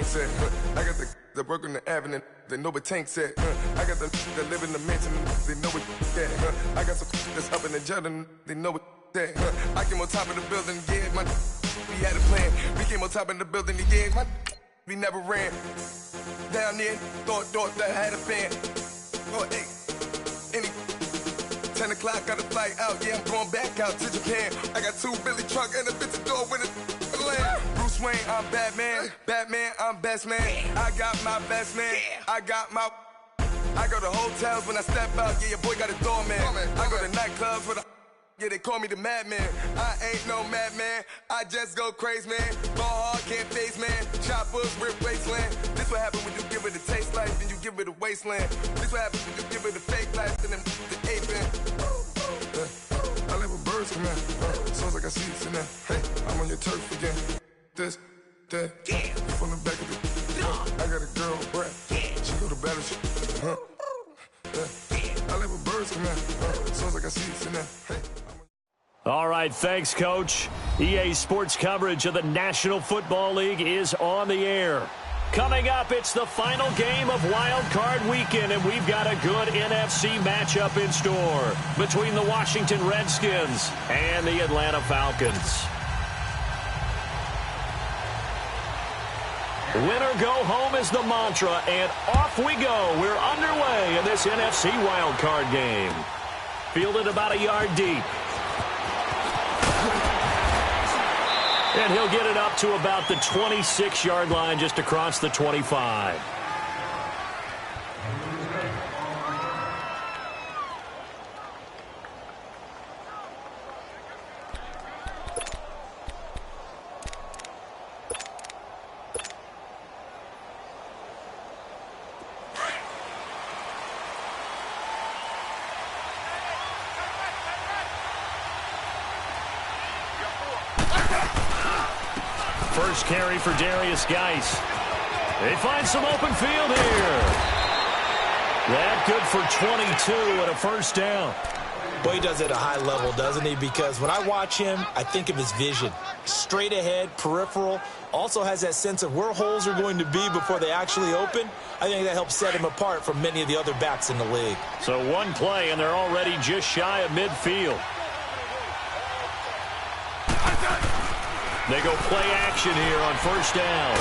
said, I got the work on the avenue, they know what Tank said. I got the that live in the mansion, they know what that. I got some that's up in the jutting, they know what that. I came on top of the building, yeah, we had a plan. We came on top of the building, yeah, we never ran. Down there, thought that had a fan. Oh, hey, 10 o'clock, got a flight out, yeah, I'm going back out to Japan. I got 2 Billy truck and a bitch door with a land. Bruce Wayne, I'm Batman. Batman, I'm best man. I got my best man. I go to hotels when I step out. Yeah, your boy got a doorman. I go to nightclubs with a. Yeah, they call me the madman. I ain't no madman. I just go crazy, man. Ball hard, can't face, man. Choppers, rip wasteland. This what happens when you give it a taste life, then you give it a wasteland. This what happens when you give it a fake life, then the aping. I live with birds come in. Sounds like I see it in there. Hey, I'm on your turf again. This, that, from the back of the. I got a girl, Brett. She go to battle. I live with birds come in. Sounds like I see it in there. Hey. All right, thanks, Coach. EA Sports coverage of the National Football League is on the air. Coming up, it's the final game of Wild Card Weekend, and we've got a good NFC matchup in store between the Washington Redskins and the Atlanta Falcons. Winner go home is the mantra, and off we go. We're underway in this NFC Wild Card game. Fielded about a yard deep. And he'll get it up to about the 26-yard line just across the 25. First carry for Darius Geis. They find some open field here. That good for 22 and a first down. Boy, he does it at a high level, doesn't he? Because when I watch him, I think of his vision. Straight ahead, peripheral. Also has that sense of where holes are going to be before they actually open. I think that helps set him apart from many of the other backs in the league. So one play, and they're already just shy of midfield. They go play action here on first down.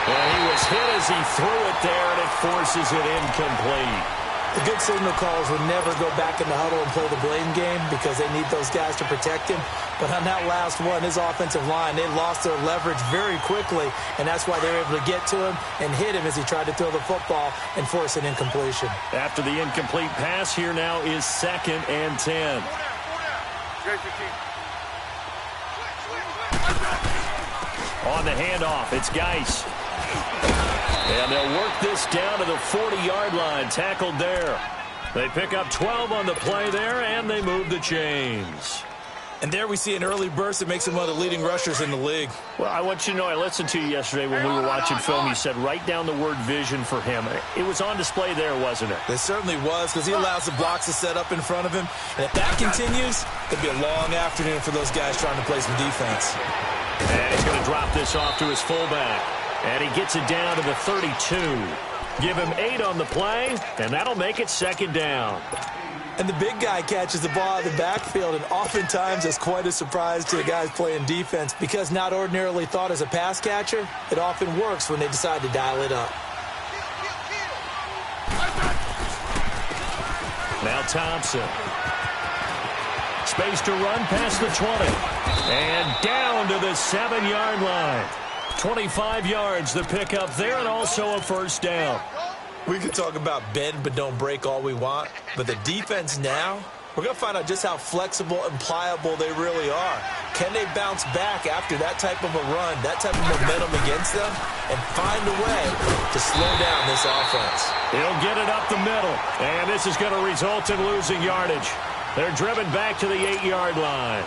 And he was hit as he threw it there, and it forces it incomplete. The good signal calls would never go back in the huddle and play the blame game because they need those guys to protect him. But on that last one, his offensive line, they lost their leverage very quickly, and that's why they were able to get to him and hit him as he tried to throw the football and force an incompletion. After the incomplete pass, here now is 2nd and 10. On the handoff, it's Geis. And they'll work this down to the 40-yard line, tackled there. They pick up 12 on the play there, and they move the chains. And there we see an early burst that makes him one of the leading rushers in the league. Well, I want you to know, I listened to you yesterday when we were watching film. You said write down the word vision for him. It was on display there, wasn't it? It certainly was, because he allows the blocks to set up in front of him. And if that continues, it'll be a long afternoon for those guys trying to play some defense. And he's going to drop this off to his fullback. And he gets it down to the 32. Give him 8 on the play, and that'll make it 2nd down. And the big guy catches the ball out of the backfield, and oftentimes it's quite a surprise to the guys playing defense because not ordinarily thought as a pass catcher, it often works when they decide to dial it up. Now Thompson. Space to run past the 20. And down to the 7-yard line. 25 yards the pickup there, and also a first down. We can talk about bend but don't break all we want, but the defense now, we're going to find out just how flexible and pliable they really are. Can they bounce back after that type of a run, that type of momentum against them, and find a way to slow down this offense? He'll get it up the middle, and this is going to result in losing yardage. They're driven back to the 8-yard line.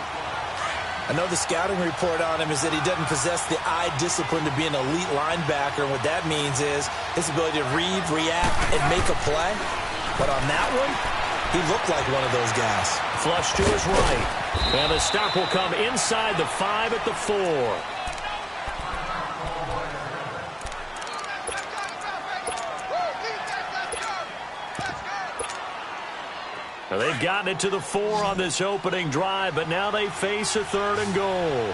I know the scouting report on him is that he doesn't possess the eye discipline to be an elite linebacker. And what that means is his ability to read, react, and make a play. But on that one, he looked like one of those guys. Flush to his right. And the stop will come inside the 5 at the 4. They've gotten it to the 4 on this opening drive, but now they face a 3rd and goal.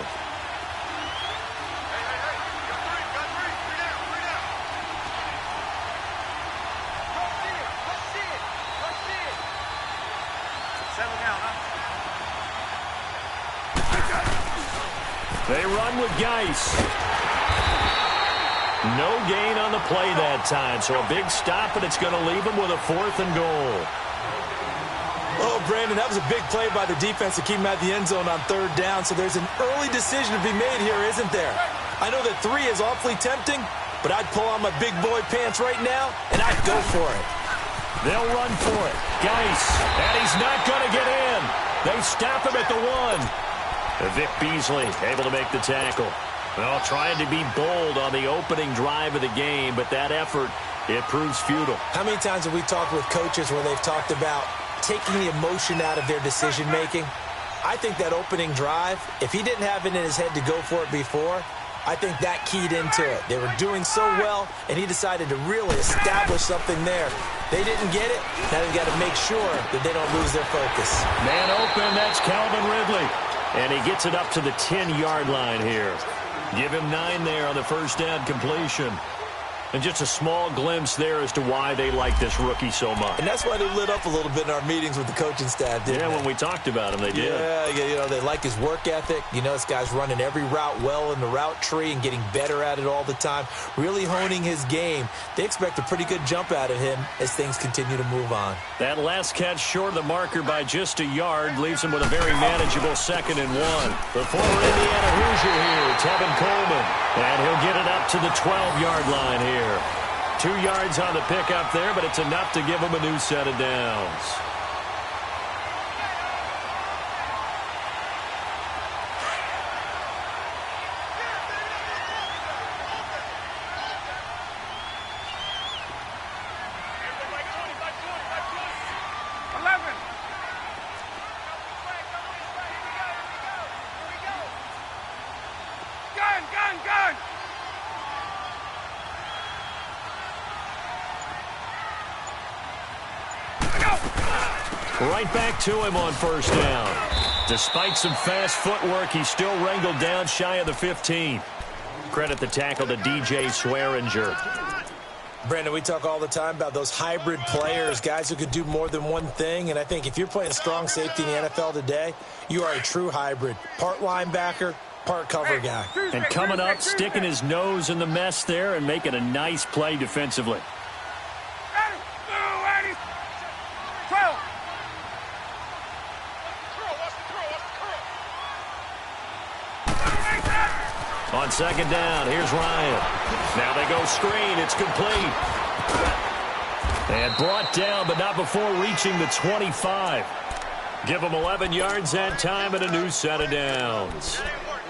They run with Geis. No gain on the play that time, so a big stop, and it's going to leave them with a 4th and goal. Oh, Brandon, that was a big play by the defense to keep him at the end zone on 3rd down, so there's an early decision to be made here, isn't there? I know that 3 is awfully tempting, but I'd pull on my big boy pants right now, and I'd go for it. They'll run for it. Geis, and he's not going to get in. They stop him at the 1. Vic Beasley able to make the tackle. Well, trying to be bold on the opening drive of the game, but that effort, it proves futile. How many times have we talked with coaches where they've talked about taking the emotion out of their decision-making? I think that opening drive, if he didn't have it in his head to go for it before, I think that keyed into it. They were doing so well, and he decided to really establish something there. They didn't get it. Now they've got to make sure that they don't lose their focus. Man open, that's Calvin Ridley. And he gets it up to the 10-yard line here. Give him 9 there on the first down completion. And just a small glimpse there as to why they like this rookie so much. And that's why they lit up a little bit in our meetings with the coaching staff, didn't they? When we talked about him, they did. Yeah, they like his work ethic. You know, this guy's running every route well in the route tree and getting better at it all the time, really honing his game. They expect a pretty good jump out of him as things continue to move on. That last catch short of the marker by just a yard leaves him with a very manageable 2nd and 1. The former Indiana Hoosier here, Tevin Coleman. And he'll get it up to the 12-yard line here. 2 yards on the pickup there, but it's enough to give him a new set of downs. Right back to him on first down. Despite some fast footwork, he's still wrangled down shy of the 15. Credit the tackle to DJ Swearinger. Brandon, we talk all the time about those hybrid players, guys who could do more than one thing. And I think if you're playing strong safety in the NFL today, you are a true hybrid. Part linebacker, part cover guy. And coming up, sticking his nose in the mess there and making a nice play defensively. On second down, here's Ryan. Now they go screen. It's complete. And brought down, but not before reaching the 25. Give them 11 yards that time and a new set of downs.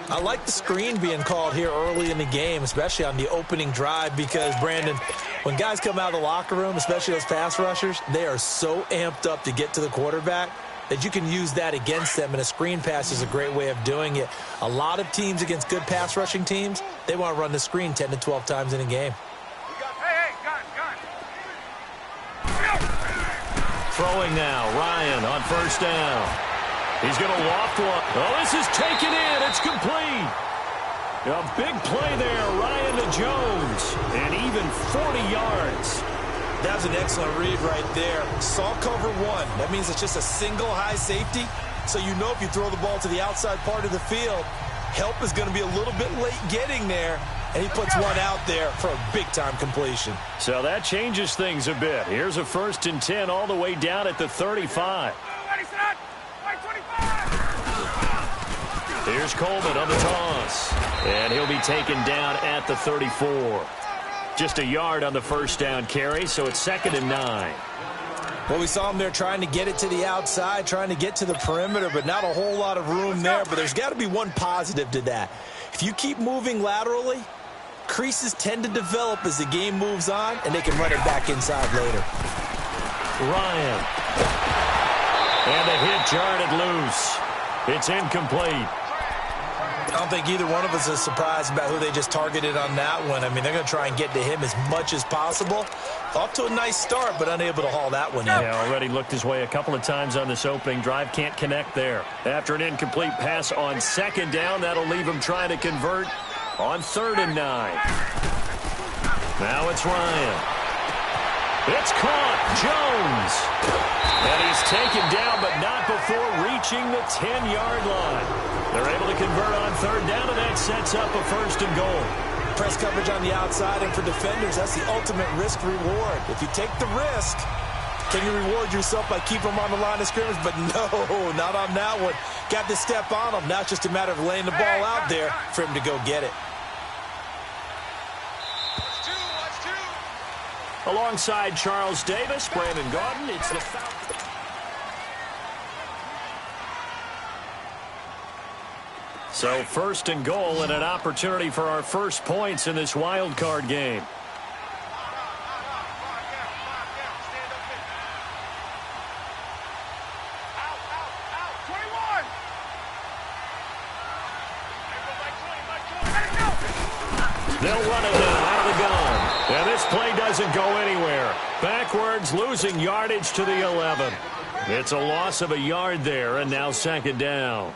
I like the screen being called here early in the game, especially on the opening drive, because, Brandon, when guys come out of the locker room, especially those pass rushers, they are so amped up to get to the quarterback that you can use that against them, and a screen pass is a great way of doing it. A lot of teams against good pass rushing teams, they want to run the screen 10 to 12 times in a game. Throwing now, Ryan on first down. He's going to loft one. Oh, this is taken in. It's complete. A big play there, Ryan to Jones, and even 40 yards. That was an excellent read right there. Saw cover 1. That means it's just a single high safety. So you know if you throw the ball to the outside part of the field, help is going to be a little bit late getting there. And he puts one out there for a big-time completion. So that changes things a bit. Here's a 1st and 10 all the way down at the 35. Here's Coleman on the toss. And he'll be taken down at the 34. Just a yard on the first down carry, so it's 2nd and 9. Well, we saw him there trying to get it to the outside, trying to get to the perimeter, but not a whole lot of room there. But there's got to be one positive to that. If you keep moving laterally, creases tend to develop as the game moves on, and they can run it back inside later. Ryan. And the hit jarred it loose. It's incomplete. I don't think either one of us is surprised about who they just targeted on that one. I mean, they're going to try and get to him as much as possible. Off to a nice start, but unable to haul that one in. Yeah, already looked his way a couple of times on this opening drive. Can't connect there. After an incomplete pass on second down, that'll leave him trying to convert on 3rd and 9. Now it's Ryan. It's caught. Jones. And he's taken down, but not before reaching the 10-yard line. They're able to convert on 3rd down, and that sets up a 1st and goal. Press coverage on the outside, and for defenders, that's the ultimate risk-reward. If you take the risk, can you reward yourself by keeping them on the line of scrimmage? But no, not on that one. Got to step on them. Now it's just a matter of laying the ball out there for him to go get it. Alongside Charles Davis, Brandon Gaudin, it's the Falcons. So 1st and goal and an opportunity for our first points in this wild card game. They'll run it now out of the gun. And this play doesn't go anywhere. Backwards, losing yardage to the 11. It's a loss of a yard there, and now 2nd down.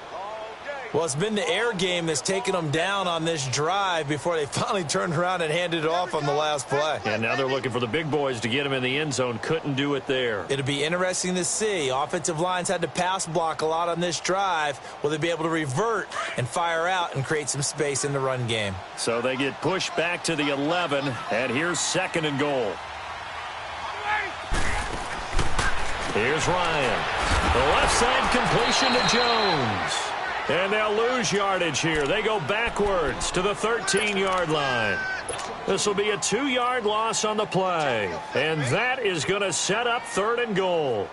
Well, it's been the air game that's taken them down on this drive before they finally turned around and handed it off on the last play. And now they're looking for the big boys to get him in the end zone. Couldn't do it there. It'll be interesting to see. Offensive lines had to pass block a lot on this drive. Will they be able to revert and fire out and create some space in the run game? So they get pushed back to the 11, and here's 2nd and goal. Here's Ryan. The left side completion to Jones. And they'll lose yardage here. They go backwards to the 13-yard line. This will be a 2-yard loss on the play. And that is going to set up 3rd and goal.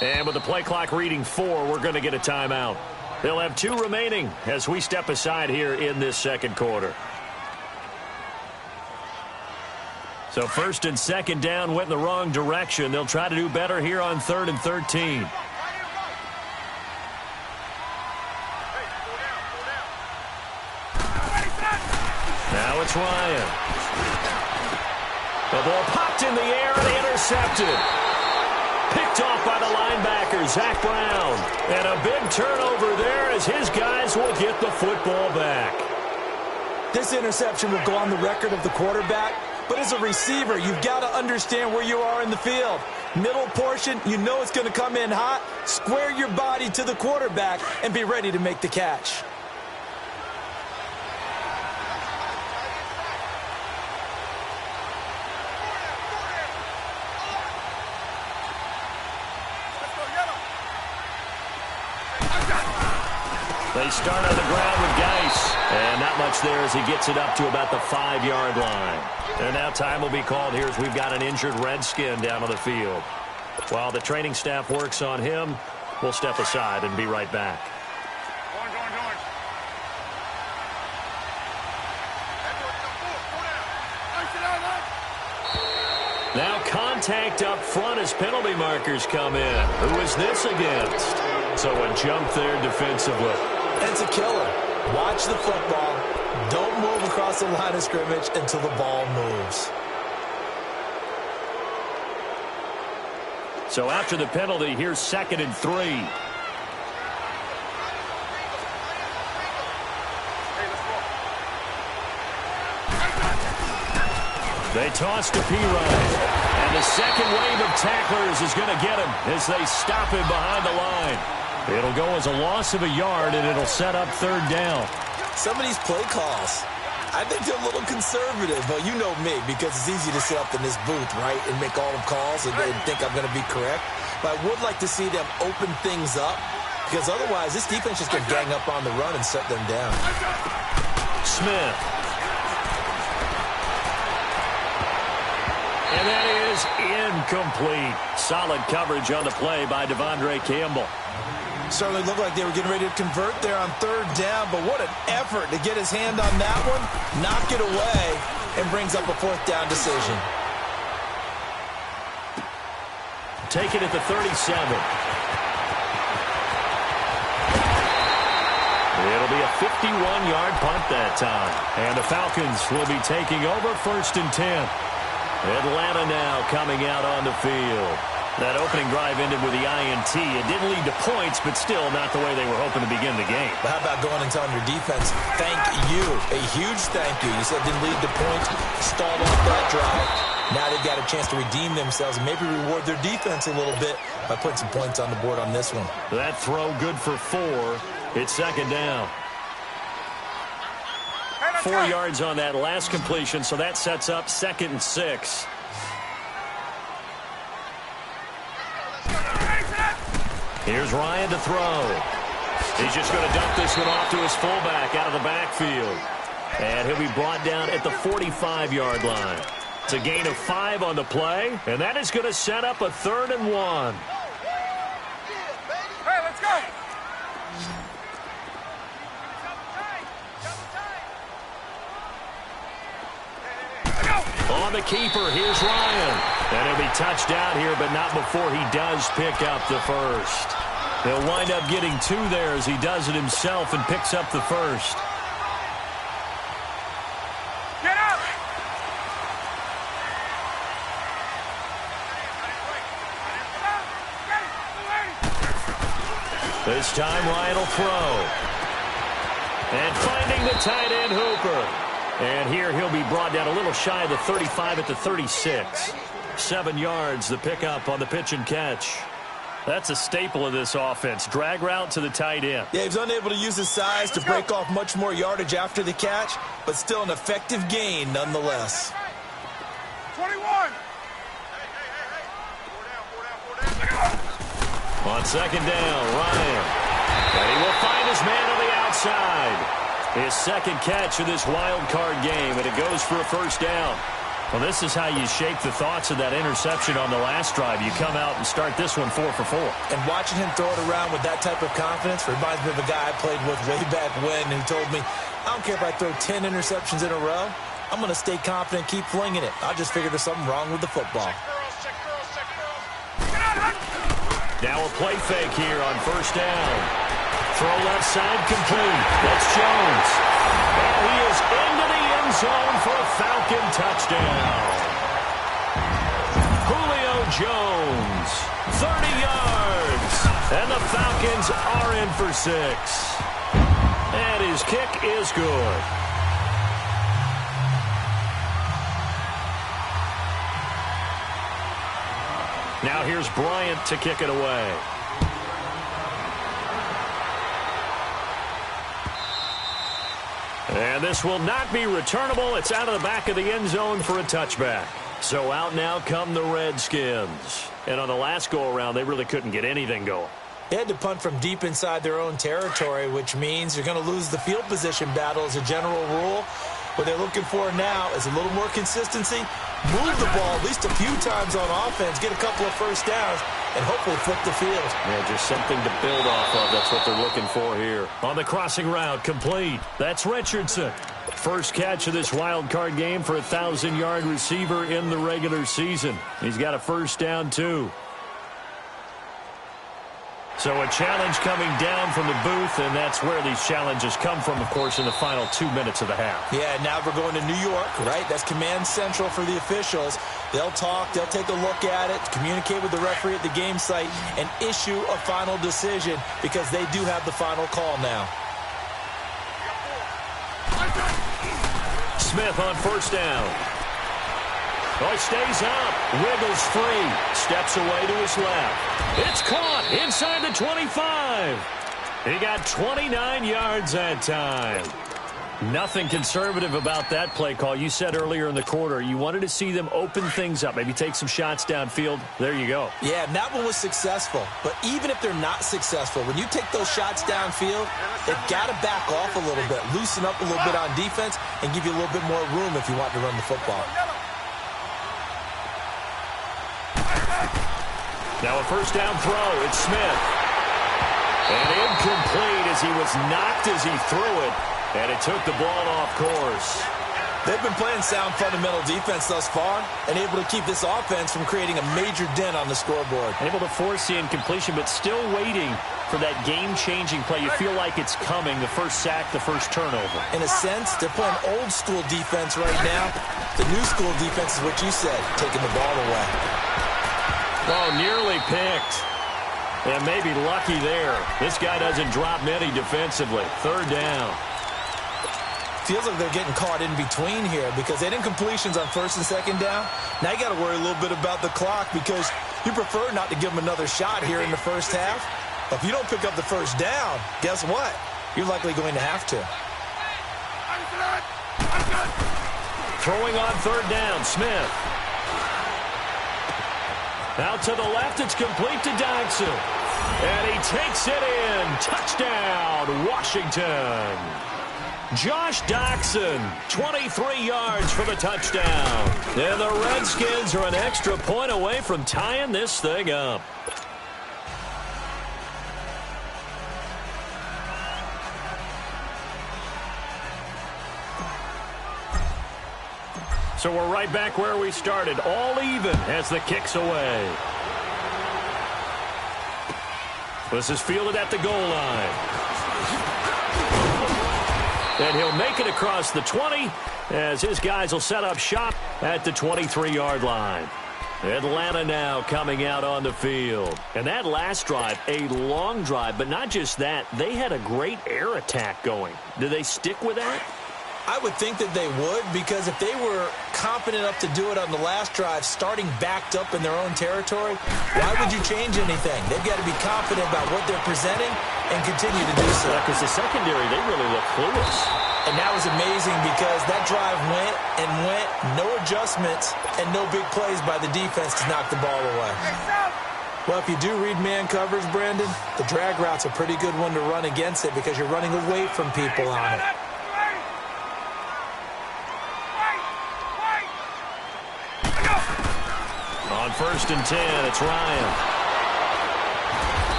And with the play clock reading 4, we're going to get a timeout. They'll have 2 remaining as we step aside here in this 2nd quarter. So 1st and 2nd down went in the wrong direction. They'll try to do better here on 3rd and 13. Now it's Ryan. The ball popped in the air and intercepted. Picked off by the linebacker, Zach Brown. And a big turnover there as his guys will get the football back. This interception will go on the record of the quarterback, but as a receiver, you've got to understand where you are in the field. Middle portion, you know it's going to come in hot. Square your body to the quarterback and be ready to make the catch. They start on the ground with Geis. And not much there as he gets it up to about the 5-yard line. And now time will be called here as we've got an injured Redskin down on the field. While the training staff works on him, we'll step aside and be right back. Now contact up front as penalty markers come in. Who is this against? So a jump there defensively. It's a killer. Watch the football. Don't move across the line of scrimmage until the ball moves. So after the penalty, here's 2nd and 3. They toss to Pirine. And the second wave of tacklers is going to get him as they stop him behind the line. It'll go as a loss of a yard, and it'll set up 3rd down. Some of these play calls, I think they're a little conservative, but you know me, because it's easy to sit up in this booth, right, and make all the calls and think I'm going to be correct. But I would like to see them open things up, because otherwise this defense just going to gang up on the run and shut them down. Smith. And that is incomplete. Solid coverage on the play by Devondre Campbell. Certainly looked like they were getting ready to convert there on third down, but what an effort to get his hand on that one, knock it away, and brings up a fourth down decision. Take it at the 37. It'll be a 51-yard punt that time. And the Falcons will be taking over 1st and 10. Atlanta now coming out on the field. That opening drive ended with the INT. It didn't lead to points, but still not the way they were hoping to begin the game. But how about going and telling your defense, thank you, a huge thank you. You said it didn't lead to points, stalled off that drive. Now they've got a chance to redeem themselves and maybe reward their defense a little bit by putting some points on the board on this one. That throw good for 4. It's 2nd down. 4 yards on that last completion, so that sets up 2nd and 6. Here's Ryan to throw. He's just going to dump this one off to his fullback out of the backfield. And he'll be brought down at the 45-yard line. It's a gain of 5 on the play, and that is going to set up a 3rd and 1. Hey, let's go. On the keeper, here's Ryan. And he'll be touched out here, but not before he does pick up the first. He'll wind up getting 2 there as he does it himself and picks up the first. Get up. This time Ryan will throw. And finding the tight end Hooper. And here he'll be brought down a little shy of the 35 at the 36. 7 yards, the pickup on the pitch and catch. That's a staple of this offense. Drag route to the tight end. Yeah, he was unable to use his size to break off much more yardage after the catch, but still an effective gain nonetheless. 21. On 2nd down, Ryan. And he will find his man on the outside. His 2nd catch of this wild card game, and it goes for a 1st down. Well, this is how you shape the thoughts of that interception on the last drive. You come out and start this one 4 for 4. And watching him throw it around with that type of confidence reminds me of a guy I played with way back when who told me, I don't care if I throw 10 interceptions in a row. I'm going to stay confident and keep flinging it. I just figured there's something wrong with the football. Now a play fake here on 1st down. Throw left side complete. That's Jones. And he is into the end zone for a Falcon touchdown. Julio Jones, 30 yards. And the Falcons are in for 6. And his kick is good. Now here's Bryant to kick it away. And this will not be returnable. It's out of the back of the end zone for a touchback. So out now come the Redskins. And on the last go-around, they really couldn't get anything going. They had to punt from deep inside their own territory, which means you're going to lose the field position battle as a general rule. What they're looking for now is a little more consistency, move the ball at least a few times on offense, get a couple of 1st downs, and hopefully flip the field. Yeah, just something to build off of. That's what they're looking for here. On the crossing route, complete. That's Richardson. First catch of this wild card game for a 1,000-yard receiver in the regular season. He's got a 1st down, too. So a challenge coming down from the booth, and that's where these challenges come from, of course, in the final 2 minutes of the half. Yeah, now we're going to New York, right? That's command central for the officials. They'll talk, they'll take a look at it, communicate with the referee at the game site, and issue a final decision because they do have the final call now. Smith on 1st down. Oh, he stays up, wiggles free, steps away to his left. It's caught inside the 25. He got 29 yards that time. Nothing conservative about that play call. You said earlier in the quarter you wanted to see them open things up, maybe take some shots downfield. There you go. Yeah, and that one was successful. But even if they're not successful, when you take those shots downfield, they've got to back off a little bit, loosen up a little bit on defense, and give you a little bit more room if you want to run the football. Now a first down throw. It's Smith. And incomplete as he was knocked as he threw it. And it took the ball off course. They've been playing sound fundamental defense thus far and able to keep this offense from creating a major dent on the scoreboard. Able to force the incompletion, but still waiting for that game-changing play. You feel like it's coming, the first sack, the first turnover. In a sense, they're playing old-school defense right now. The new-school defense is what you said, taking the ball away. Oh, nearly picked. And maybe lucky there. This guy doesn't drop many defensively. Third down. Feels like they're getting caught in between here because they had incompletions on first and second down. Now you got to worry a little bit about the clock because you prefer not to give them another shot here in the first half. But if you don't pick up the first down, guess what? You're likely going to have to. Throwing on third down, Smith. Out to the left, it's complete to Dodson. And he takes it in. Touchdown, Washington. Josh Doxson, 23 yards for the touchdown. And the Redskins are an extra point away from tying this thing up. So we're right back where we started, all even as the kick's away. This is fielded at the goal line. And he'll make it across the 20 as his guys will set up shop at the 23-yard line. Atlanta now coming out on the field. And that last drive, a long drive, but not just that. They had a great air attack going. Do they stick with that? I would think that they would because if they were confident enough to do it on the last drive, starting backed up in their own territory, why would you change anything? They've got to be confident about what they're presenting and continue to do so. Because the secondary, they really look clueless. And that was amazing because that drive went and went, no adjustments, and no big plays by the defense to knock the ball away. Well, if you do read man coverage, Brandon, the drag route's a pretty good one to run against it because you're running away from people on it. On first and 10, it's Ryan.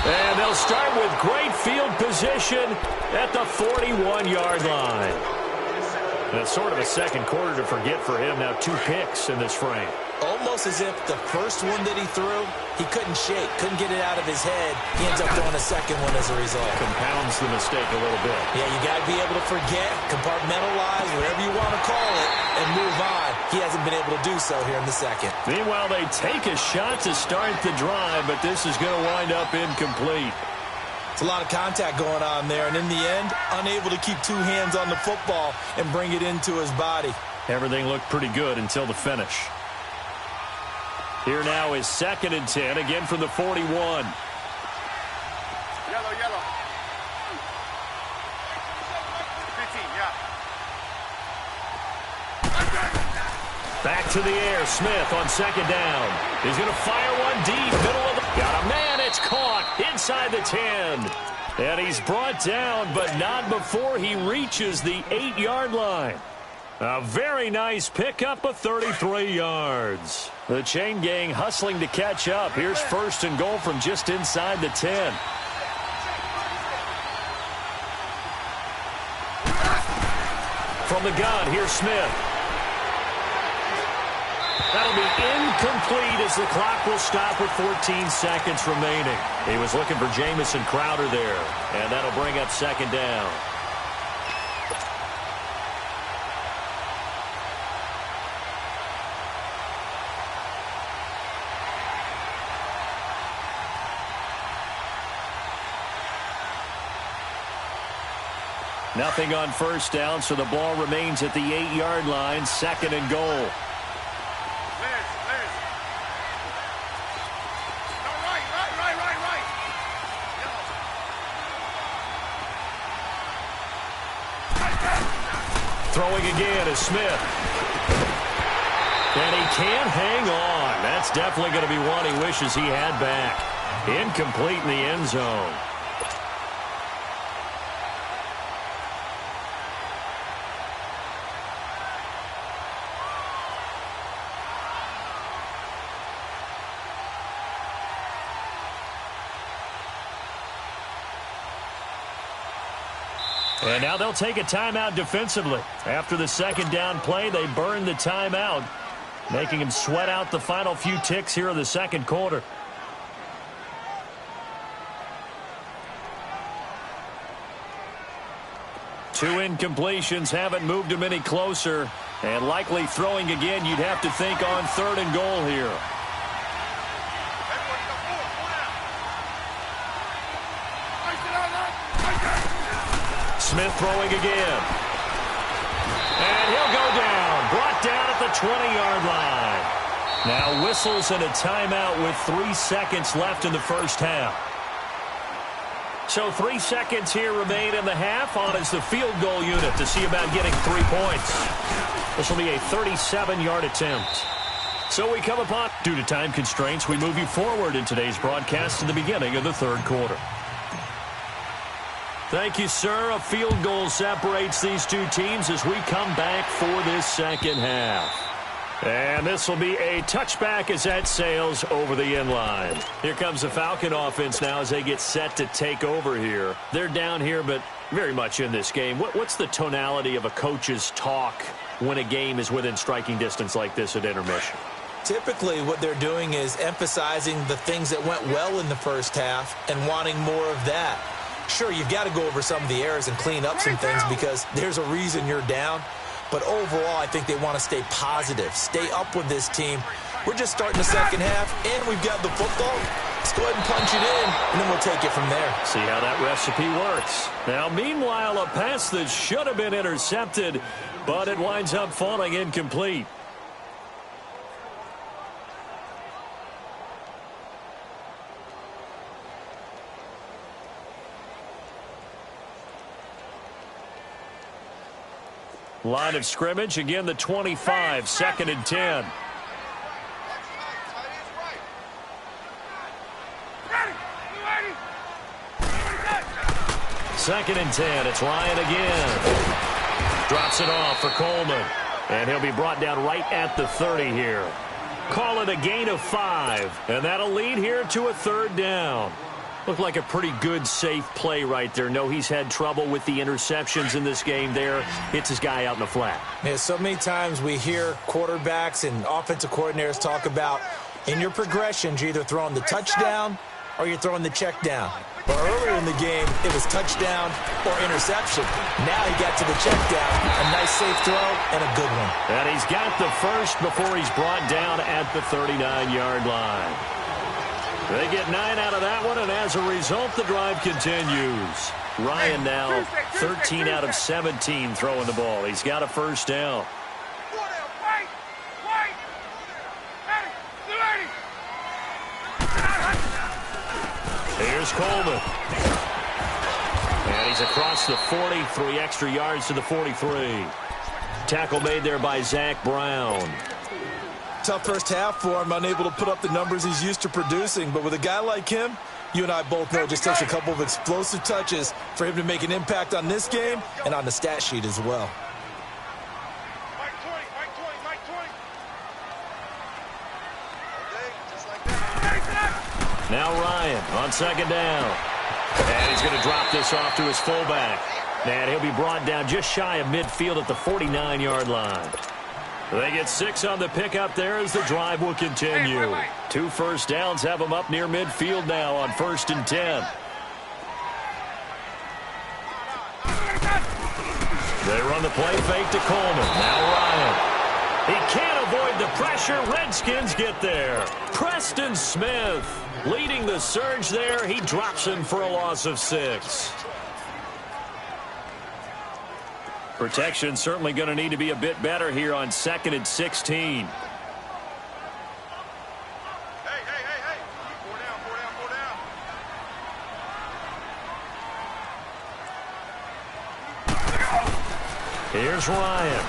And they'll start with great field position at the 41-yard line. That's sort of a second quarter to forget for him. Now 2 picks in this frame. Almost as if the first one that he threw, he couldn't shake, couldn't get it out of his head. He ends up throwing a second one as a result. Compounds the mistake a little bit. Yeah, you got to be able to forget, compartmentalize, whatever you want to call it, and move on. He hasn't been able to do so here in the second. Meanwhile, they take a shot to start the drive, but this is going to wind up incomplete. It's a lot of contact going on there, and in the end, unable to keep 2 hands on the football and bring it into his body. Everything looked pretty good until the finish. Here now is second and 10, again from the 41. Yellow. Back to the air, Smith on second down. He's going to fire one deep, middle of the... Got a man, it's caught inside the 10. And he's brought down, but not before he reaches the 8-yard line. A very nice pickup of 33 yards. The chain gang hustling to catch up. Here's first and goal from just inside the 10. From the gun, here's Smith. That'll be incomplete as the clock will stop with 14 seconds remaining. He was looking for Jamison Crowder there, and that'll bring up second down. Nothing on first down, so the ball remains at the 8-yard line, second and goal. Throwing again is Smith. And he can't hang on. That's definitely going to be one he wishes he had back. Incomplete in the end zone. And now they'll take a timeout defensively. After the second down play, they burn the timeout, making him sweat out the final few ticks here in the second quarter. Two incompletions haven't moved him any closer. And likely throwing again, you'd have to think on 3rd and goal here. Smith throwing again. And he'll go down. Brought down at the 20-yard line. Now whistles and a timeout with 3 seconds left in the first half. So 3 seconds here remain in the half. On is the field goal unit to see about getting 3 points. This will be a 37-yard attempt. So we come upon, due to time constraints, we move you forward in today's broadcast to the beginning of the third quarter. Thank you, sir. A field goal separates these two teams as we come back for this second half. And this will be a touchback as that sails over the end line. Here comes the Falcon offense now as they get set to take over here. They're down here, but very much in this game. What's the tonality of a coach's talk when a game is within striking distance like this at intermission? Typically, what they're doing is emphasizing the things that went well in the first half and wanting more of that. Sure, you've got to go over some of the errors and clean up some things because there's a reason you're down. But overall, I think they want to stay positive, stay up with this team. We're just starting the second half, and we've got the football. Let's go ahead and punch it in, and then we'll take it from there. See how that recipe works. Now, meanwhile, a pass that should have been intercepted, but it winds up falling incomplete. Line of scrimmage, again the 25, 2nd and 10. Second and 10, it's Ryan again. Drops it off for Coleman. And he'll be brought down right at the 30 here. Call it a gain of 5. And that'll lead here to a 3rd down. Looked like a pretty good, safe play right there. No, he's had trouble with the interceptions in this game there. Hits his guy out in the flat. Yeah, so many times we hear quarterbacks and offensive coordinators talk about in your progressions, you're either throwing the touchdown or you're throwing the check down. But earlier in the game, it was touchdown or interception. Now he got to the check down. A nice safe throw and a good one. And he's got the first before he's brought down at the 39-yard line. They get 9 out of that one, and as a result, the drive continues. Ryan now 13 out of 17 throwing the ball. He's got a first down. Here's Coleman. And he's across the 40, 3 extra yards to the 43. Tackle made there by Zach Brown. Tough first half for him, unable to put up the numbers he's used to producing. But with a guy like him, you and I both know it just takes a couple of explosive touches for him to make an impact on this game and on the stat sheet as well. Now Ryan on 2nd down. And he's going to drop this off to his fullback. And he'll be brought down just shy of midfield at the 49-yard line. They get 6 on the pickup there as the drive will continue. 2 first downs have them up near midfield now on 1st and 10. They run the play fake to Coleman. Now Ryan. He can't avoid the pressure. Redskins get there. Preston Smith leading the surge there. He drops him for a loss of 6. Protection certainly going to need to be a bit better here on 2nd and 16. Here's Ryan.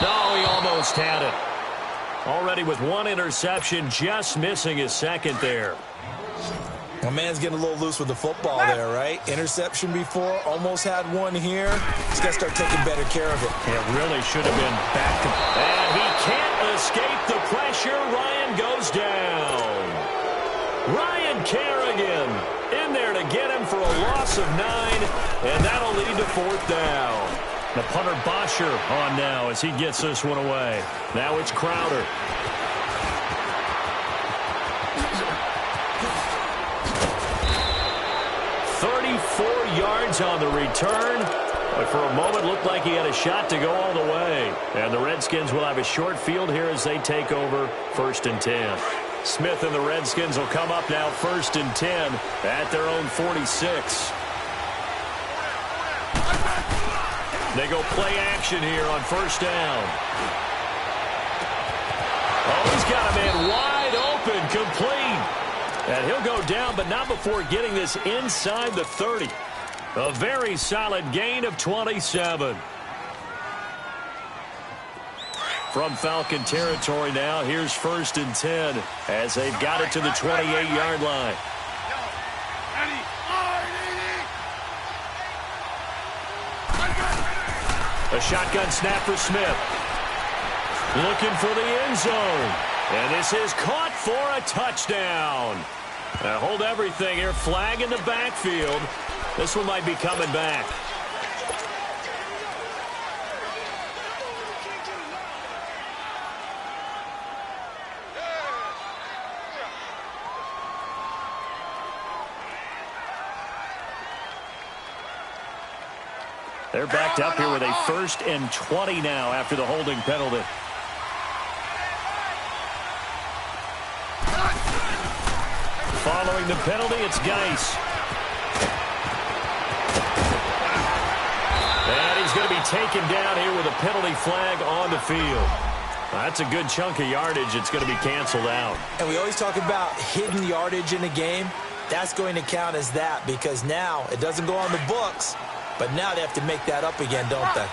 No, he almost had it. Already with 1 interception, just missing his 2nd there. My man's getting a little loose with the football there, right? Interception before, almost had 1 here. He's got to start taking better care of it. It really should have been back. And he can't escape the pressure. Ryan goes down. Ryan Kerrigan in there to get him for a loss of 9, and that'll lead to 4th down. The punter Bosher on now as he gets this one away. Now it's Crowder. Yards on the return, but for a moment looked like he had a shot to go all the way. And the Redskins will have a short field here as they take over 1st and 10. Smith and the Redskins will come up now 1st and 10 at their own 46. They go play action here on 1st down. Oh, he's got a man wide open, complete. And he'll go down, but not before getting this inside the 30. A very solid gain of 27. From Falcon territory now, here's 1st and 10 as they've got it to the 28-yard line. A shotgun snap for Smith. Looking for the end zone. And this is caught for a touchdown. Now hold everything here. Flag in the backfield. This one might be coming back. They're backed up here with a 1st and 20 now after the holding penalty. Following the penalty, it's Geis. And he's going to be taken down here with a penalty flag on the field. That's a good chunk of yardage. It's going to be canceled out. And we always talk about hidden yardage in a game. That's going to count as that because now it doesn't go on the books, but now they have to make that up again, don't they?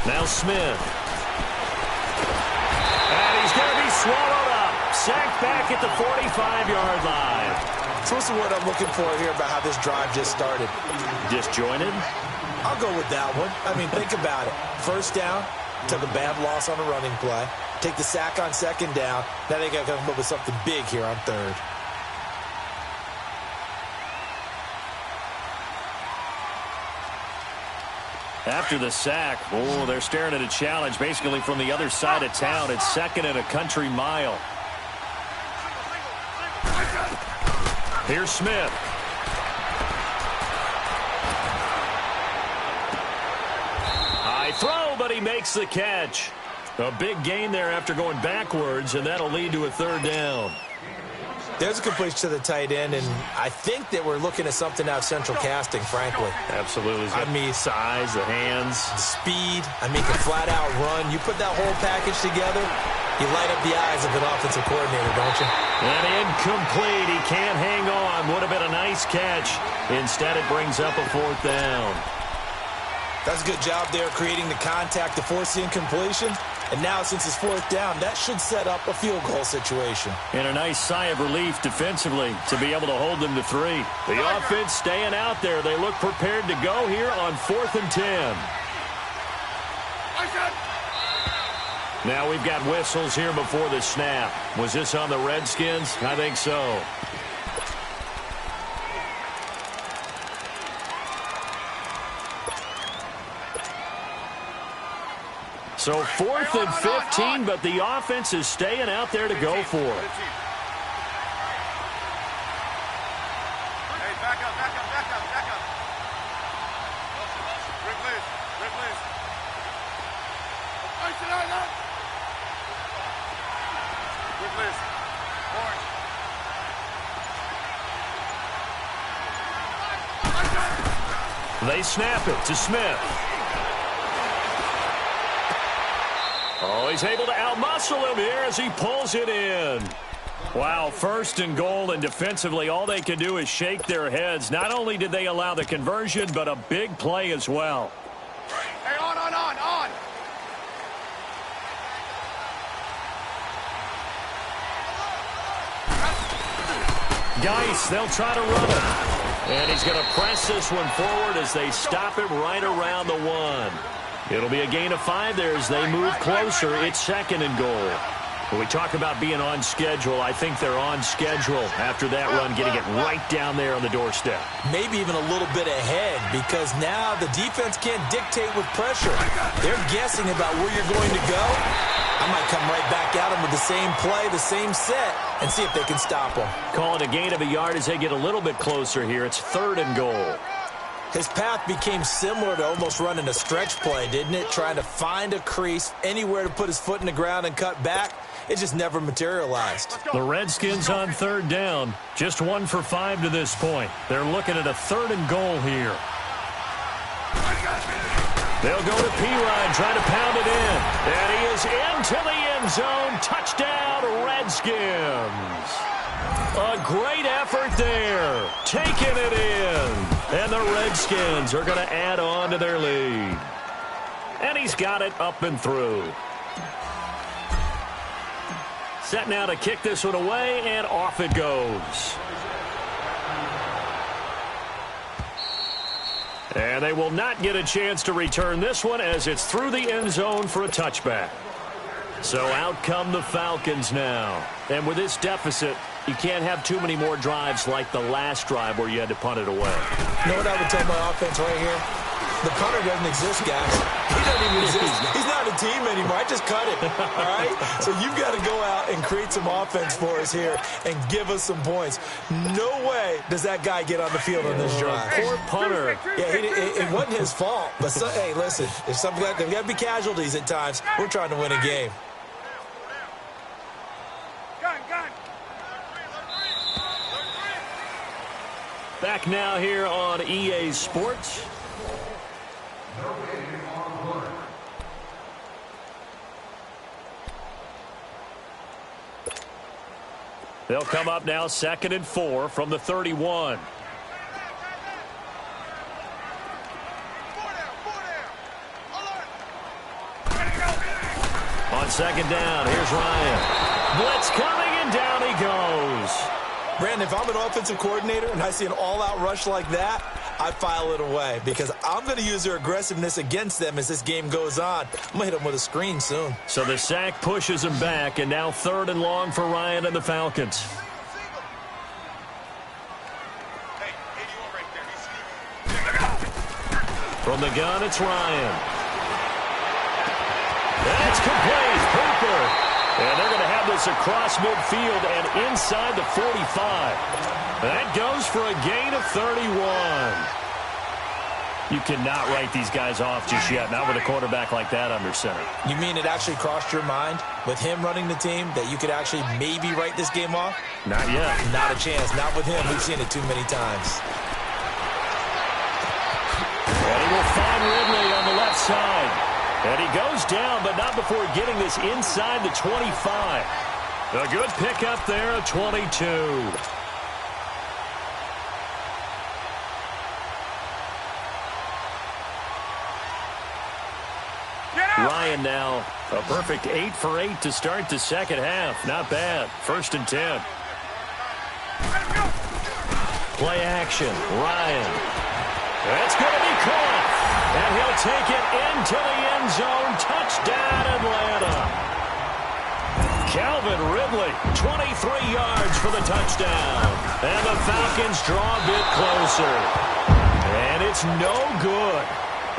Now Smith. And he's going to be swallowed up. Sacked back at the 45-yard line. So what's the word I'm looking for here about how this drive just started? Disjointed? I'll go with that one. I mean, think about it. 1st down, took a bad loss on a running play. Take the sack on 2nd down. Now they got to come up with something big here on 3rd. After the sack, oh, they're staring at a challenge basically from the other side of town. It's 2nd and a country mile. Here's Smith. High throw, but he makes the catch. A big gain there after going backwards, and that'll lead to a 3rd down. There's a completion to the tight end, and I think that we're looking at something out of central casting, frankly. Absolutely. I mean, size, the hands. The speed. I mean, can flat out run. You put that whole package together, you light up the eyes of an offensive coordinator, don't you? And incomplete. He can't hang on. Would have been a nice catch. Instead, it brings up a 4th down. That's a good job there creating the contact to force the incompletion. And now, since it's 4th down, that should set up a field goal situation. And a nice sigh of relief defensively to be able to hold them to 3. The offense staying out there. They look prepared to go here on 4th and 10. Now we've got whistles here before the snap. Was this on the Redskins? I think so. So 4th and 15, but the offense is staying out there to go for it. Hey, back up. Replace. Replace. Orange. They snap it to Smith. Oh, he's able to outmuscle him here as he pulls it in. Wow, 1st and goal, and defensively all they can do is shake their heads. Not only did they allow the conversion, but a big play as well. Hey, on. Geis, they'll try to run it. And he's going to press this one forward as they stop him right around the 1. It'll be a gain of 5 there as they move closer. It's 2nd and goal. When we talk about being on schedule, I think they're on schedule after that run, getting it right down there on the doorstep. Maybe even a little bit ahead, because now the defense can't dictate with pressure. They're guessing about where you're going to go. I might come right back at them with the same play, the same set, and see if they can stop them. Call it a gain of a yard as they get a little bit closer here. It's 3rd and goal. His path became similar to almost running a stretch play, didn't it? Trying to find a crease, anywhere to put his foot in the ground and cut back. It just never materialized. The Redskins on 3rd down. Just 1 for 5 to this point. They're looking at a 3rd and goal here. They'll go to P-Ryan, trying to pound it in. And he is into the end zone. Touchdown, Redskins. A great effort there. Taking it in. And the Redskins are going to add on to their lead. And he's got it up and through. Set now to kick this one away, and off it goes. And they will not get a chance to return this one as it's through the end zone for a touchback. So out come the Falcons now. And with this deficit, you can't have too many more drives like the last drive where you had to punt it away. You know what I would tell my offense right here? The punter doesn't exist, guys. He doesn't even exist. He's not a team anymore. I just cut it, all right? So you've got to go out and create some offense for us here and give us some points. No way does that guy get on the field on this drive. Poor punter. Yeah, it wasn't his fault. But, hey, listen, there's got to be casualties at times. We're trying to win a game. Back now here on EA Sports. They'll come up now 2nd and 4 from the 31. On 2nd down, here's Ryan. Blitz coming, and down he goes. Brandon, if I'm an offensive coordinator and I see an all-out rush like that, I file it away because I'm going to use their aggressiveness against them as this game goes on. I'm going to hit them with a screen soon. So the sack pushes him back, and now 3rd and long for Ryan and the Falcons. From the gun, it's Ryan. That's complete. Cooper. And they're going to have this across midfield and inside the 45. That goes for a gain of 31. You cannot write these guys off just yet, not with a quarterback like that under center. You mean it actually crossed your mind with him running the team that you could actually maybe write this game off? Not yet. Not a chance. Not with him. We've seen it too many times. And he will find Ridley on the left side. And he goes down, but not before getting this inside the 25. A good pickup there, a 22. Ryan now, a perfect 8 for 8 to start the second half. Not bad. 1st and 10. Play action. Ryan. That's going to be caught. And he'll take it into the end zone. Touchdown, Atlanta. Calvin Ridley, 23 yards for the touchdown. And the Falcons draw a bit closer. And it's no good.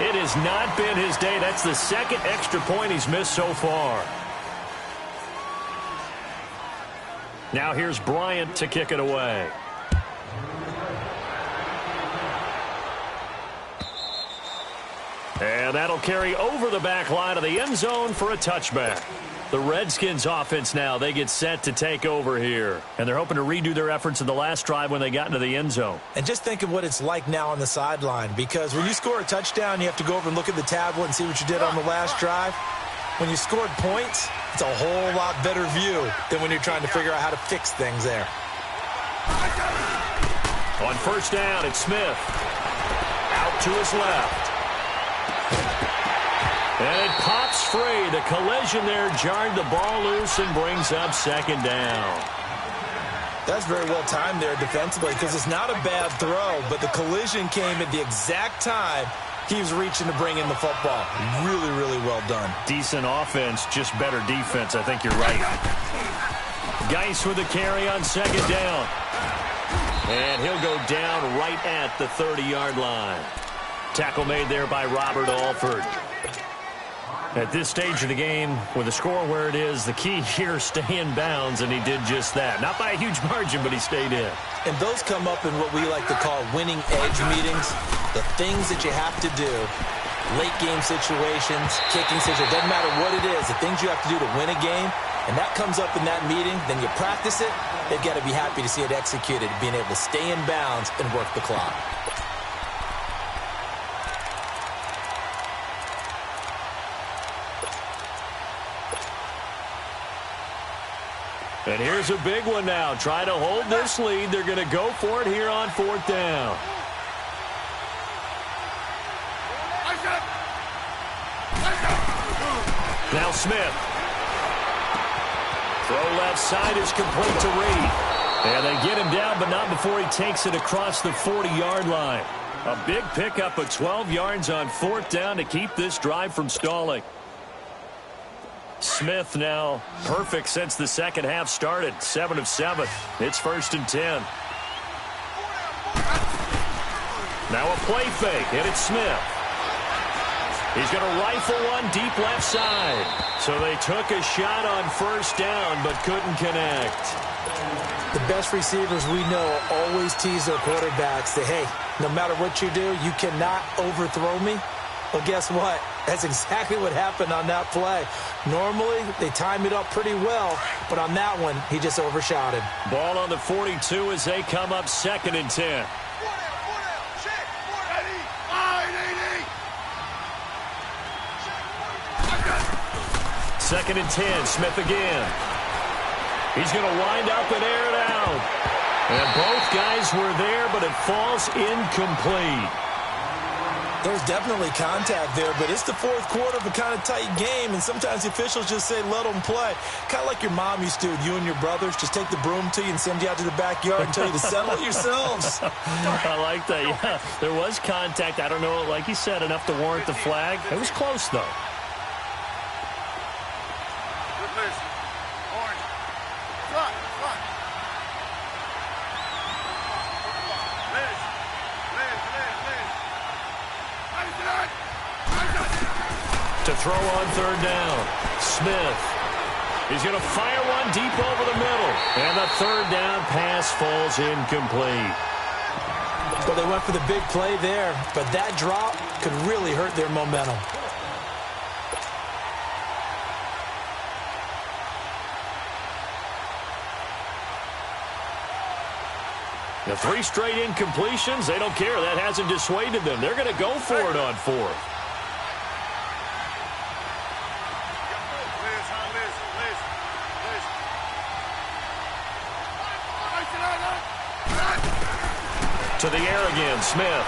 It has not been his day. That's the 2nd extra point he's missed so far. Now here's Bryant to kick it away. And that'll carry over the back line of the end zone for a touchback. The Redskins offense now, they get set to take over here. And they're hoping to redo their efforts in the last drive when they got into the end zone. And just think of what it's like now on the sideline, because when you score a touchdown, you have to go over and look at the tablet and see what you did on the last drive. When you scored points, it's a whole lot better view than when you're trying to figure out how to fix things there. On 1st down, it's Smith. Out to his left. And it pops free. The collision there jarred the ball loose and brings up 2nd down. That's very well timed there defensively because it's not a bad throw, but the collision came at the exact time He was reaching to bring in the football. Really, really well done. Decent offense, just better defense. I think you're right. Geis with the carry on second down. And he'll go down right at the 30-yard line. Tackle made there by Robert Alford. At this stage of the game, with the score where it is, the key here, stay in bounds, and he did just that. Not by a huge margin, but he stayed in. And those come up in what we like to call winning edge meetings. The things that you have to do, late game situations, kicking situations, doesn't matter what it is, the things you have to do to win a game, and that comes up in that meeting, then you practice it, they've got to be happy to see it executed, being able to stay in bounds and work the clock. And here's a big one now. Trying to hold this lead. They're going to go for it here on fourth down. Now Smith. Throw left side is complete to Reed. And they get him down, but not before he takes it across the 40-yard line. A big pickup of 12 yards on fourth down to keep this drive from stalling. Smith now perfect since the second half started. 7 of 7. It's 1st and 10. Now a play fake, and it's Smith. He's going to rifle one deep left side. So they took a shot on first down, but couldn't connect. The best receivers we know always tease their quarterbacks that, hey, no matter what you do, you cannot overthrow me. Well, guess what? That's exactly what happened on that play. Normally, they time it up pretty well, but on that one, he just overshot him. Ball on the 42 as they come up 2nd and 10. Second and 10, Smith again. He's going to wind up and air it out. And both guys were there, but it falls incomplete. There's definitely contact there, but it's the fourth quarter of a kind of tight game, and sometimes the officials just say, let them play. Kind of like your mom used to with you and your brothers. Just take the broom to you and send you out to the backyard and tell you to settle it yourselves. I like that, yeah. There was contact. I don't know, like you said, enough to warrant the flag. It was close, though. To throw on third down, Smith. He's going to fire one deep over the middle. And the third down pass falls incomplete. Well, they went for the big play there, but that drop could really hurt their momentum. The 3 straight incompletions, they don't care. That hasn't dissuaded them. They're going to go for it on fourth. To the air again, Smith.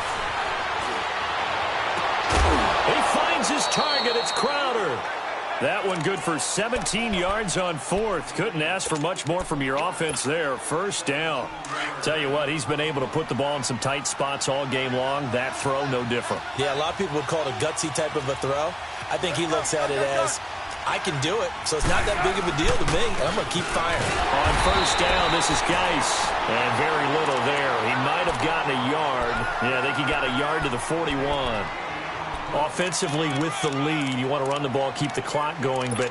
He finds his target. It's Crowder. That one good for 17 yards on fourth. Couldn't ask for much more from your offense there. First down. Tell you what, he's been able to put the ball in some tight spots all game long. That throw, no different. Yeah, a lot of people would call it a gutsy type of a throw. I think he looks at it as, I can do it, so it's not that big of a deal to me, and I'm going to keep firing. On first down, this is Geis. And very little there. He might have gotten a yard. Yeah, I think he got a yard to the 41. Offensively with the lead, you want to run the ball, keep the clock going, but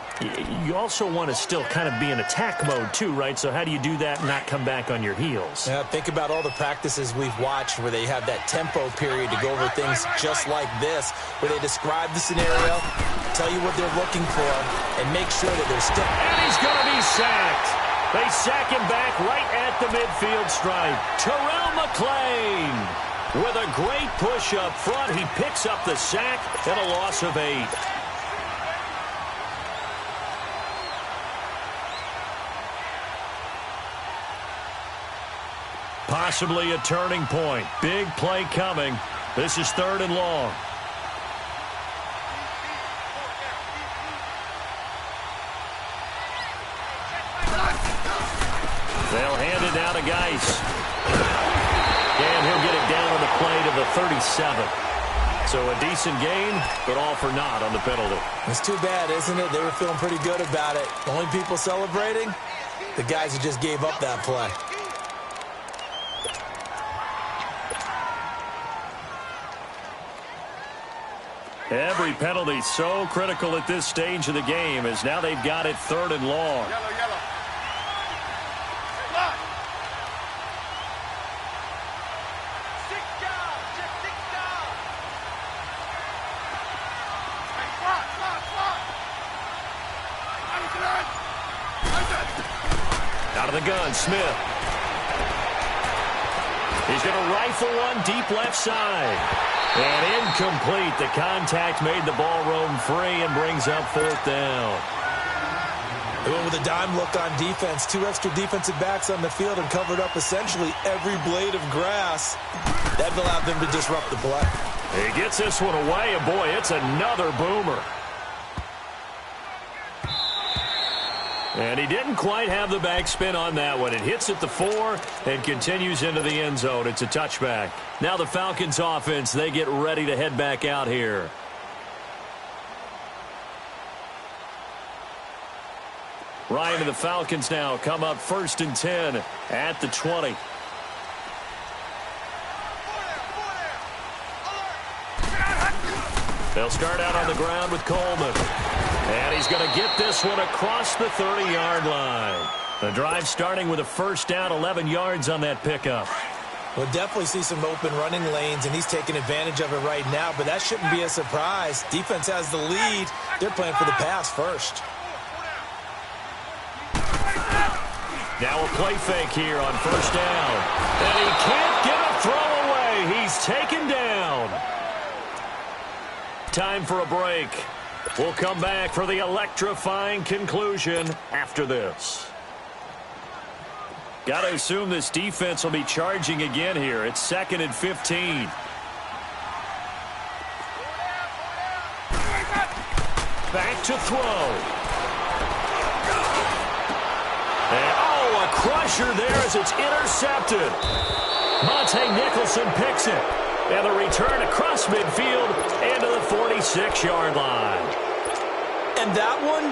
you also want to still kind of be in attack mode too, right? So how do you do that and not come back on your heels? Yeah, think about all the practices we've watched where they have that tempo period to go over things just like this, where they describe the scenario, tell you what they're looking for, and make sure that they're still... And he's going to be sacked. They sack him back right at the midfield stripe. Terrell McClain. With a great push up front, he picks up the sack and a loss of 8. Possibly a turning point. Big play coming. This is 3rd and long. They'll hand it down to Geis. And he'll get it down on the play to the 37. So a decent gain, but all for naught on the penalty. It's too bad, isn't it? They were feeling pretty good about it. The only people celebrating, the guys who just gave up that play. Every penalty so critical at this stage of the game, as now they've got it 3rd and long. Yellow, yellow. Out of the gun, Smith. He's going to rifle one deep left side. And incomplete. The contact made the ball roam free and brings up 4th down. They went with a dime look on defense. 2 extra defensive backs on the field and covered up essentially every blade of grass. That allowed them to disrupt the play. He gets this one away, and boy, it's another boomer. And he didn't quite have the backspin on that one. It hits at the 4 and continues into the end zone. It's a touchback. Now the Falcons offense, they get ready to head back out here. Ryan and the Falcons now come up 1st and 10 at the 20. They'll start out on the ground with Coleman. And he's going to get this one across the 30-yard line. The drive starting with a 1st down, 11 yards on that pickup. We'll definitely see some open running lanes, and he's taking advantage of it right now, but that shouldn't be a surprise. Defense has the lead. They're playing for the pass first. Now a play fake here on 1st down. And he can't get a throw away. He's taken down. Time for a break. We'll come back for the electrifying conclusion after this. Got to assume this defense will be charging again here. It's 2nd and 15. Back to throw. And, oh, a crusher there as it's intercepted. Monte Nicholson picks it. And the return across midfield into the 46-yard line. And that one,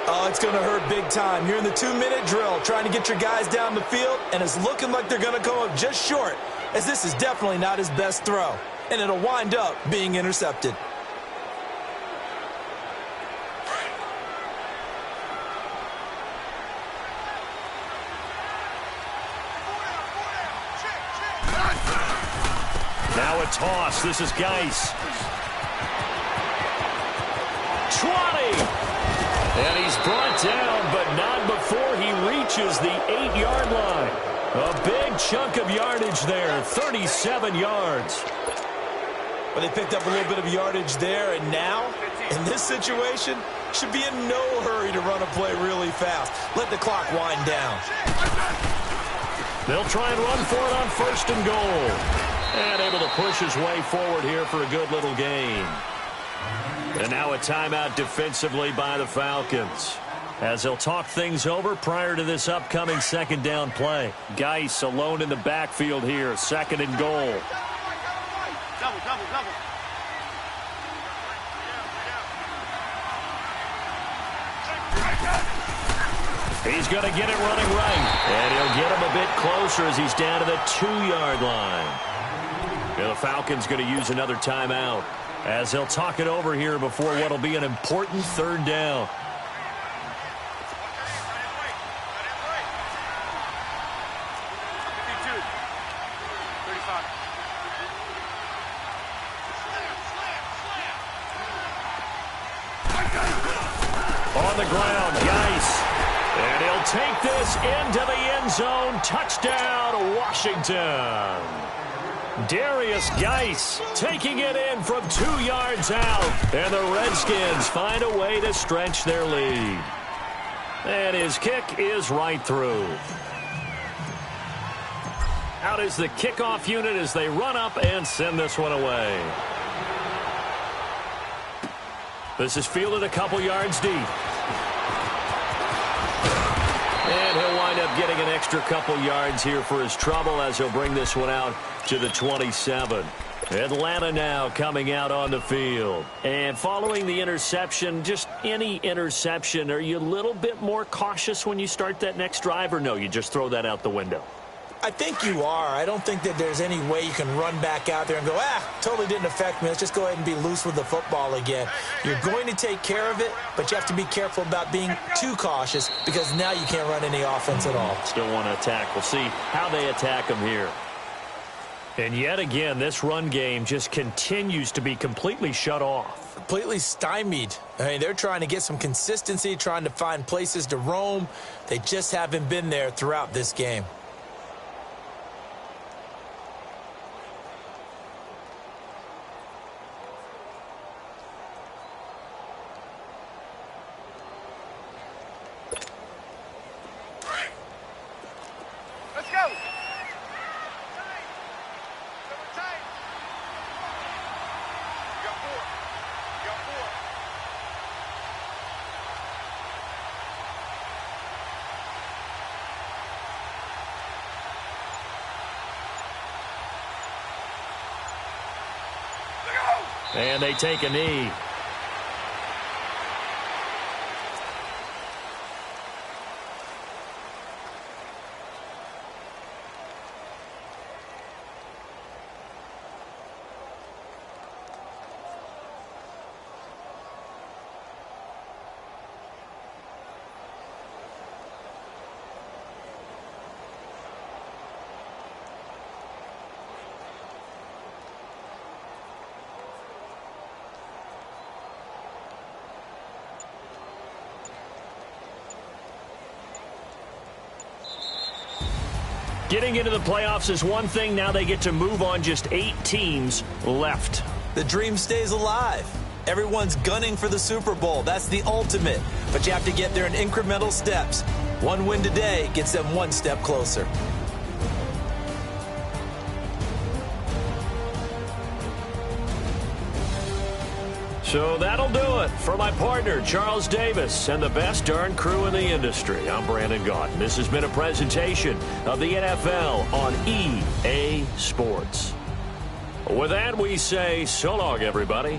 oh, it's going to hurt big time. You're in the 2-minute drill trying to get your guys down the field, and it's looking like they're going to come up just short, as this is definitely not his best throw. And it'll wind up being intercepted. Now a toss. This is Geis. 20. And he's brought down, but not before he reaches the 8-yard line. A big chunk of yardage there, 37 yards. But they picked up a little bit of yardage there, and now, in this situation, should be in no hurry to run a play really fast. Let the clock wind down. They'll try and run for it on 1st and goal. And able to push his way forward here for a good little gain. And now a timeout defensively by the Falcons, as they'll talk things over prior to this upcoming 2nd down play. Geis alone in the backfield here, 2nd and goal. Double, double, double. He's going to get it running right. And he'll get him a bit closer as he's down to the 2-yard line. And the Falcons going to use another timeout, as they'll talk it over here before what will be an important 3rd down. On the ground, Geis. And he'll take this into the end zone. Touchdown, Washington. Darius Geis taking it in from 2 yards out. And the Redskins find a way to stretch their lead. And his kick is right through. Out is the kickoff unit as they run up and send this one away. This is fielded a couple yards deep. And he'll wind up getting an extra couple yards here for his trouble, as he'll bring this one out to the 27. Atlanta now coming out on the field. And following the interception, just any interception, are you a little bit more cautious when you start that next drive, or no, you just throw that out the window? I think you are. I don't think that there's any way you can run back out there and go, totally didn't affect me. Let's just go ahead and be loose with the football again. You're going to take care of it, but you have to be careful about being too cautious because now you can't run any offense at all. Still want to attack. We'll see how they attack them here. And yet again, this run game just continues to be completely shut off. Completely stymied. I mean, they're trying to get some consistency, trying to find places to roam. They just haven't been there throughout this game. Let's go. And they take a knee. Getting into the playoffs is one thing. Now they get to move on. Just 8 teams left. The dream stays alive. Everyone's gunning for the Super Bowl. That's the ultimate. But you have to get there in incremental steps. One win today gets them one step closer. So that'll do it for my partner, Charles Davis, and the best darn crew in the industry. I'm Brandon Gaudin. This has been a presentation of the NFL on EA Sports. With that, we say so long, everybody.